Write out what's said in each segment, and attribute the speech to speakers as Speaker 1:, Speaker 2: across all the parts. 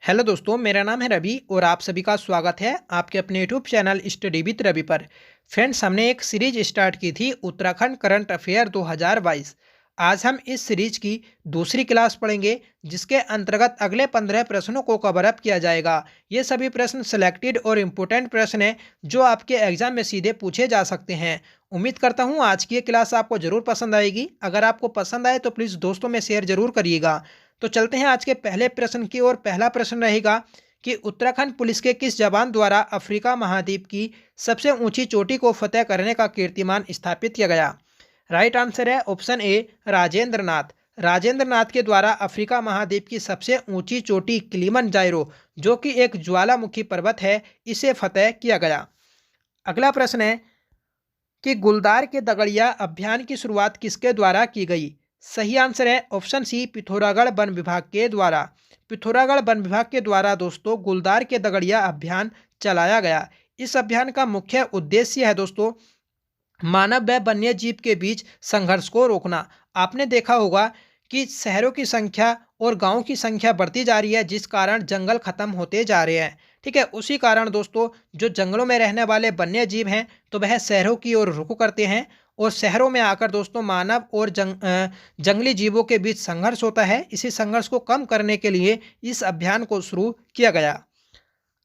Speaker 1: Hello दोस्तों, मेरा नाम है रवि और आप सभी का स्वागत है आपके अपने YouTube channel study with Ravi पर। फ्रेंड्स, हमने एक सीरीज स्टार्ट की थी उत्तराखंड करंट अफेयर 2022। आज हम इस सीरीज की दूसरी क्लास पढ़ेंगे, जिसके अंतर्गत अगले 15 प्रश्नों को कवर अप किया जाएगा। ये सभी प्रश्न सिलेक्टेड और इम्पोर्टेंट प्रश्न हैं जो आपके एग्जाम में सीधे पूछे जा सकते हैं। उम्मीद करता हूँ आज की ये क्लास आपको जरूर पसंद आएगी। अगर आपको पसंद आए तो प्लीज़ दोस्तों में शेयर जरूर करिएगा। तो चलते हैं आज के पहले प्रश्न की ओर। पहला प्रश्न रहेगा कि उत्तराखंड पुलिस के किस जवान द्वारा अफ्रीका महाद्वीप की सबसे ऊंची चोटी को फतेह करने का कीर्तिमान स्थापित किया गया। राइट आंसर है ऑप्शन ए, राजेंद्र नाथ। राजेंद्र नाथ के द्वारा अफ्रीका महाद्वीप की सबसे ऊंची चोटी किलिमंजारो, जो कि एक ज्वालामुखी पर्वत है, इसे फतेह किया गया। अगला प्रश्न है कि गुलदार के दगड़िया अभियान की शुरुआत किसके द्वारा की गई। सही आंसर है ऑप्शन सी, पिथौरागढ़ वन विभाग के द्वारा। पिथौरागढ़ वन विभाग के द्वारा दोस्तों गुलदार के दगड़िया अभियान चलाया गया। इस अभियान का मुख्य उद्देश्य है दोस्तों मानव व वन्य जीव के बीच संघर्ष को रोकना। आपने देखा होगा कि शहरों की संख्या और गांवों की संख्या बढ़ती जा रही है, जिस कारण जंगल खत्म होते जा रहे हैं। ठीक है, उसी कारण दोस्तों जो जंगलों में रहने वाले वन्य जीव हैं तो वह शहरों की ओर रुख करते हैं और शहरों में आकर दोस्तों मानव और जंगली जीवों के बीच संघर्ष होता है। इसी संघर्ष को कम करने के लिए इस अभियान को शुरू किया गया।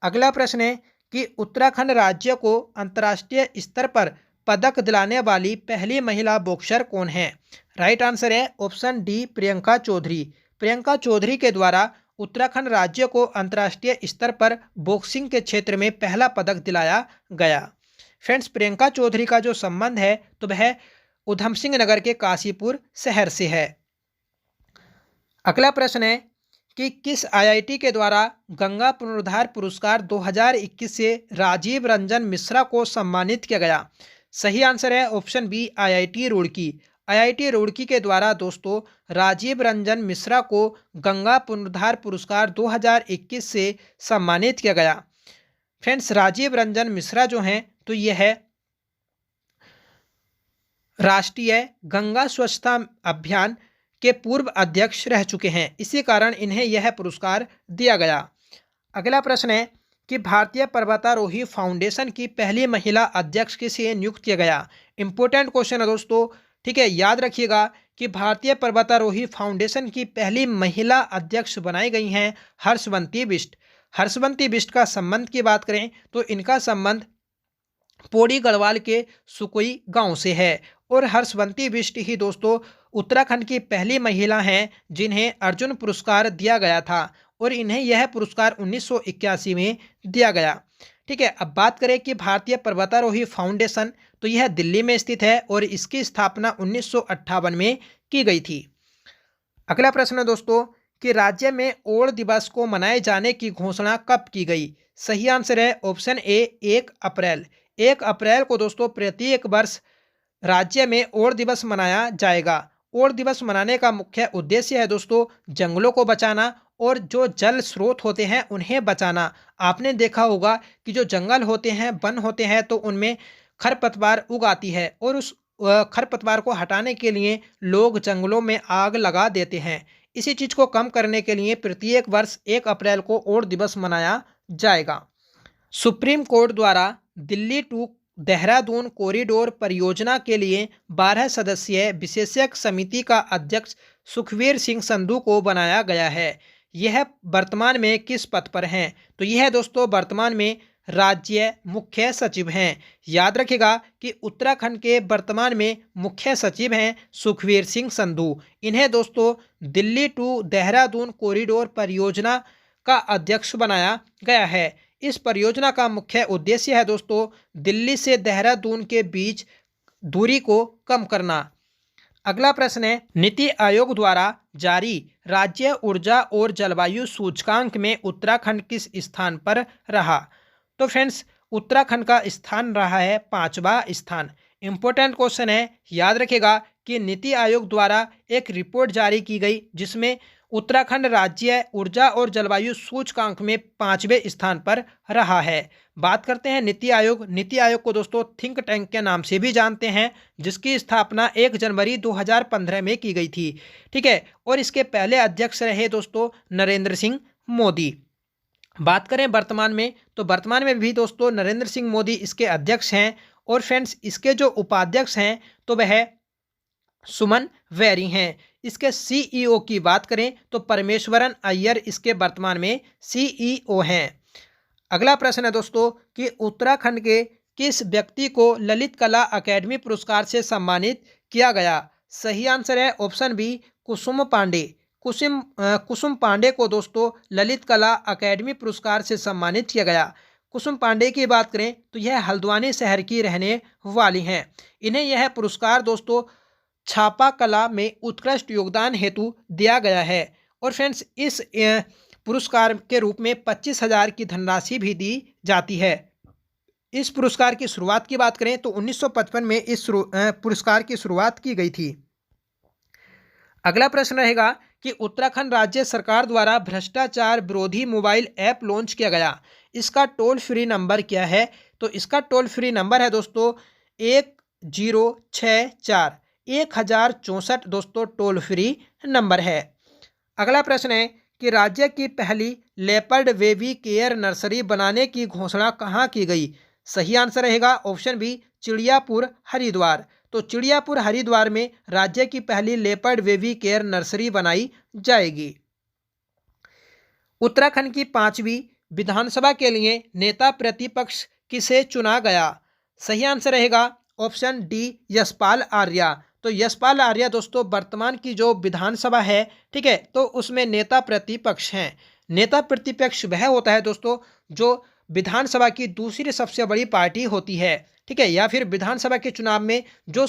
Speaker 1: अगला प्रश्न है कि उत्तराखंड राज्य को अंतर्राष्ट्रीय स्तर पर पदक दिलाने वाली पहली महिला बॉक्सर कौन है। राइट आंसर है ऑप्शन डी, प्रियंका चौधरी। प्रियंका चौधरी के द्वारा उत्तराखंड राज्य को अंतर्राष्ट्रीय स्तर पर बॉक्सिंग के क्षेत्र में पहला पदक दिलाया गया। फ्रेंड्स, प्रियंका चौधरी का जो संबंध है तो वह उधम सिंह नगर के काशीपुर शहर से है। अगला प्रश्न है कि किस आईआईटी के द्वारा गंगा पुनरुद्धार पुरस्कार 2021 से राजीव रंजन मिश्रा को सम्मानित किया गया। सही आंसर है option B, IIT Roorkee. IIT Roorkee के द्वारा दोस्तों राजीव रंजन मिश्रा को गंगा पुनरुद्धार पुरस्कार 2021 से सम्मानित किया गया। फ्रेंड्स, राजीव रंजन मिश्रा जो हैं तो यह है राष्ट्रीय गंगा स्वच्छता अभियान के पूर्व अध्यक्ष रह चुके हैं, इसी कारण इन्हें यह पुरस्कार दिया गया। अगला प्रश्न है कि भारतीय पर्वतारोही फाउंडेशन की पहली महिला अध्यक्ष किसे नियुक्त किया गया। इंपॉर्टेंट क्वेश्चन है दोस्तों। ठीक है, याद रखिएगा कि भारतीय पर्वतारोही फाउंडेशन की पहली महिला अध्यक्ष बनाई गई हैं हर्षवंती बिष्ट। हर्षवंती बिष्ट का संबंध की बात करें तो इनका संबंध पौड़ी गढ़वाल के सुकोई गांव से है और हर्षवंती बिष्ट ही दोस्तों उत्तराखंड की पहली महिला हैं जिन्हें अर्जुन पुरस्कार दिया गया था और इन्हें यह पुरस्कार 1981 में दिया गया। ठीक है, अब बात करें कि भारतीय पर्वतारोही फाउंडेशन तो यह दिल्ली में स्थित है और इसकी स्थापना 1958 में की गई थी। अगला प्रश्न है दोस्तों कि राज्य में ओण दिवस को मनाए जाने की घोषणा कब की गई। सही आंसर है ऑप्शन ए, 1 अप्रैल। 1 अप्रैल को दोस्तों प्रत्येक वर्ष राज्य में ओण दिवस मनाया जाएगा। ओण दिवस मनाने का मुख्य उद्देश्य है दोस्तों जंगलों को बचाना और जो जल स्रोत होते हैं उन्हें बचाना। आपने देखा होगा कि जो जंगल होते हैं, वन होते हैं, तो उनमें खरपतवार उग आती है और उस खरपतवार को हटाने के लिए लोग जंगलों में आग लगा देते हैं। इसी चीज़ को कम करने के लिए प्रत्येक वर्ष 1 अप्रैल को ओण दिवस मनाया जाएगा। सुप्रीम कोर्ट द्वारा दिल्ली टू देहरादून कॉरिडोर परियोजना के लिए 12 सदस्यीय विशेषज्ञ समिति का अध्यक्ष सुखवीर सिंह संधू को बनाया गया है। यह वर्तमान में किस पद पर हैं। तो यह दोस्तों वर्तमान में राज्य मुख्य सचिव हैं। याद रखिएगा कि उत्तराखंड के वर्तमान में मुख्य सचिव हैं सुखवीर सिंह संधू। इन्हें दोस्तों दिल्ली टू देहरादून कॉरिडोर परियोजना का अध्यक्ष बनाया गया है। इस परियोजना का मुख्य उद्देश्य है दोस्तों दिल्ली से देहरादून के बीच दूरी को कम करना। अगला प्रश्न है नीति आयोग द्वारा जारी राज्य ऊर्जा और जलवायु सूचकांक में उत्तराखंड किस स्थान पर रहा। तो फ्रेंड्स, उत्तराखंड का स्थान रहा है 5वां स्थान। इंपॉर्टेंट क्वेश्चन है, याद रखिएगा कि नीति आयोग द्वारा एक रिपोर्ट जारी की गई जिसमें उत्तराखंड राज्य ऊर्जा और जलवायु सूचकांक में 5वें स्थान पर रहा है। बात करते हैं नीति आयोग। नीति आयोग को दोस्तों थिंक टैंक के नाम से भी जानते हैं, जिसकी स्थापना 1 जनवरी 2015 में की गई थी। ठीक है, और इसके पहले अध्यक्ष रहे दोस्तों नरेंद्र सिंह मोदी। बात करें वर्तमान में, तो वर्तमान में भी दोस्तों नरेंद्र सिंह मोदी इसके अध्यक्ष हैं। और फ्रेंड्स इसके जो उपाध्यक्ष हैं तो वह सुमन वैरी हैं। इसके सीईओ की बात करें तो परमेश्वरन अय्यर इसके वर्तमान में सीईओ हैं। अगला प्रश्न है दोस्तों कि उत्तराखंड के किस व्यक्ति को ललित कला अकेडमी पुरस्कार से सम्मानित किया गया? सही आंसर है ऑप्शन बी, कुसुम पांडे। कुसुम पांडे को दोस्तों ललित कला अकेडमी पुरस्कार से सम्मानित किया गया। कुसुम पांडे की बात करें तो यह हल्द्वानी शहर की रहने वाली हैं। इन्हें यह पुरस्कार दोस्तों छापा कला में उत्कृष्ट योगदान हेतु दिया गया है। और फ्रेंड्स इस पुरस्कार के रूप में 25,000 की धनराशि भी दी जाती है। इस पुरस्कार की शुरुआत की बात करें तो 1955 में इस पुरस्कार की शुरुआत की गई थी। अगला प्रश्न रहेगा कि उत्तराखंड राज्य सरकार द्वारा भ्रष्टाचार विरोधी मोबाइल ऐप लॉन्च किया गया। इसका टोल फ्री नंबर क्या है? तो इसका टोल फ्री नंबर है दोस्तों 1064 1064 दोस्तों टोल फ्री नंबर है। अगला प्रश्न है कि राज्य की पहली लेपर्ड बेबी केयर नर्सरी बनाने की घोषणा कहाँ की गई? सही आंसर रहेगा ऑप्शन बी, चिड़ियापुर हरिद्वार। तो चिड़ियापुर हरिद्वार में राज्य की पहली लेपर्ड बेबी केयर नर्सरी बनाई जाएगी। उत्तराखंड की 5वीं विधानसभा के लिए नेता प्रतिपक्ष किसे चुना गया? सही आंसर रहेगा ऑप्शन डी, यशपाल आर्या। तो यशपाल आर्या दोस्तों वर्तमान की जो विधानसभा है, ठीक है, तो उसमें नेता प्रतिपक्ष हैं। नेता प्रतिपक्ष वह होता है दोस्तों जो विधानसभा की दूसरी सबसे बड़ी पार्टी होती है, ठीक है, या फिर विधानसभा के चुनाव में जो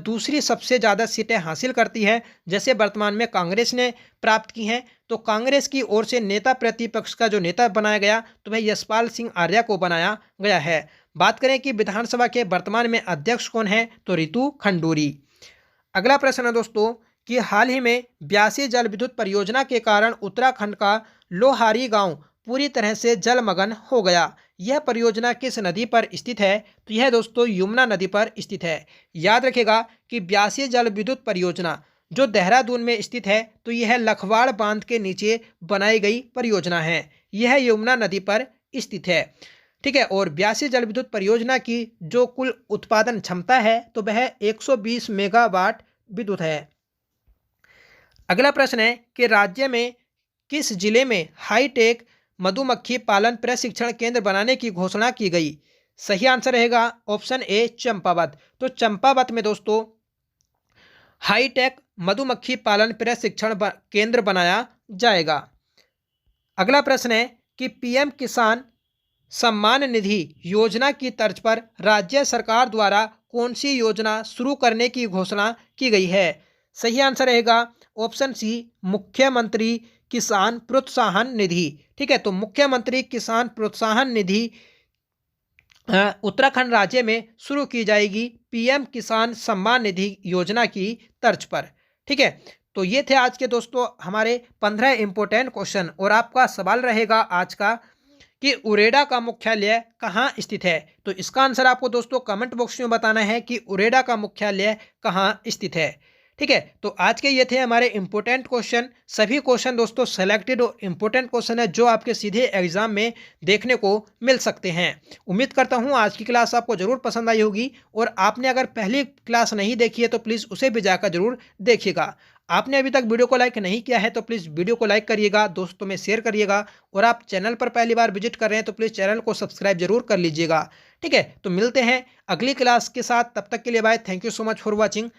Speaker 1: दूसरी सबसे ज़्यादा सीटें हासिल करती है, जैसे वर्तमान में कांग्रेस ने प्राप्त की हैं। तो कांग्रेस की ओर से नेता प्रतिपक्ष का जो नेता बनाया गया तो वह यशपाल सिंह आर्या को बनाया गया है। बात करें कि विधानसभा के वर्तमान में अध्यक्ष कौन है, तो रितु खंडूरी। अगला प्रश्न है दोस्तों कि हाल ही में ब्यासी जल विद्युत परियोजना के कारण उत्तराखंड का लोहारी गांव पूरी तरह से जलमग्न हो गया। यह परियोजना किस नदी पर स्थित है? तो यह दोस्तों यमुना नदी पर स्थित है। याद रखेगा कि ब्यासी जल विद्युत परियोजना जो देहरादून में स्थित है, तो यह लखवाड़ बांध के नीचे बनाई गई परियोजना है। यह यमुना नदी पर स्थित है, ठीक है। और ब्यासी जल विद्युत परियोजना की जो कुल उत्पादन क्षमता है तो वह 120 मेगावाट विद्युत है। अगला प्रश्न है कि राज्य में किस जिले में हाईटेक मधुमक्खी पालन प्रशिक्षण केंद्र बनाने की घोषणा की गई? सही आंसर रहेगा ऑप्शन ए, चंपावत। तो चंपावत में दोस्तों हाईटेक मधुमक्खी पालन प्रशिक्षण केंद्र बनाया जाएगा। अगला प्रश्न है कि पीएम किसान सम्मान निधि योजना की तर्ज पर राज्य सरकार द्वारा कौन सी योजना शुरू करने की घोषणा की गई है? सही आंसर रहेगा ऑप्शन सी, मुख्यमंत्री किसान प्रोत्साहन निधि, ठीक है। तो मुख्यमंत्री किसान प्रोत्साहन निधि उत्तराखंड राज्य में शुरू की जाएगी पीएम किसान सम्मान निधि योजना की तर्ज पर, ठीक है। तो ये थे आज के दोस्तों हमारे 15 इंपॉर्टेंट क्वेश्चन। और आपका सवाल रहेगा आज का कि उरेडा का मुख्यालय कहाँ स्थित है? तो इसका आंसर आपको दोस्तों कमेंट बॉक्स में बताना है कि उरेडा का मुख्यालय कहाँ स्थित है, ठीक है। तो आज के ये थे हमारे इंपॉर्टेंट क्वेश्चन। सभी क्वेश्चन दोस्तों सेलेक्टेड और इंपॉर्टेंट क्वेश्चन है जो आपके सीधे एग्जाम में देखने को मिल सकते हैं। उम्मीद करता हूँ आज की क्लास आपको जरूर पसंद आई होगी। और आपने अगर पहली क्लास नहीं देखी है तो प्लीज़ उसे भी जाकर जरूर देखिएगा। आपने अभी तक वीडियो को लाइक नहीं किया है तो प्लीज़ वीडियो को लाइक करिएगा, दोस्तों में शेयर करिएगा। और आप चैनल पर पहली बार विजिट कर रहे हैं तो प्लीज़ चैनल को सब्सक्राइब जरूर कर लीजिएगा, ठीक है। तो मिलते हैं अगली क्लास के साथ, तब तक के लिए bye. Thank you so much for watching.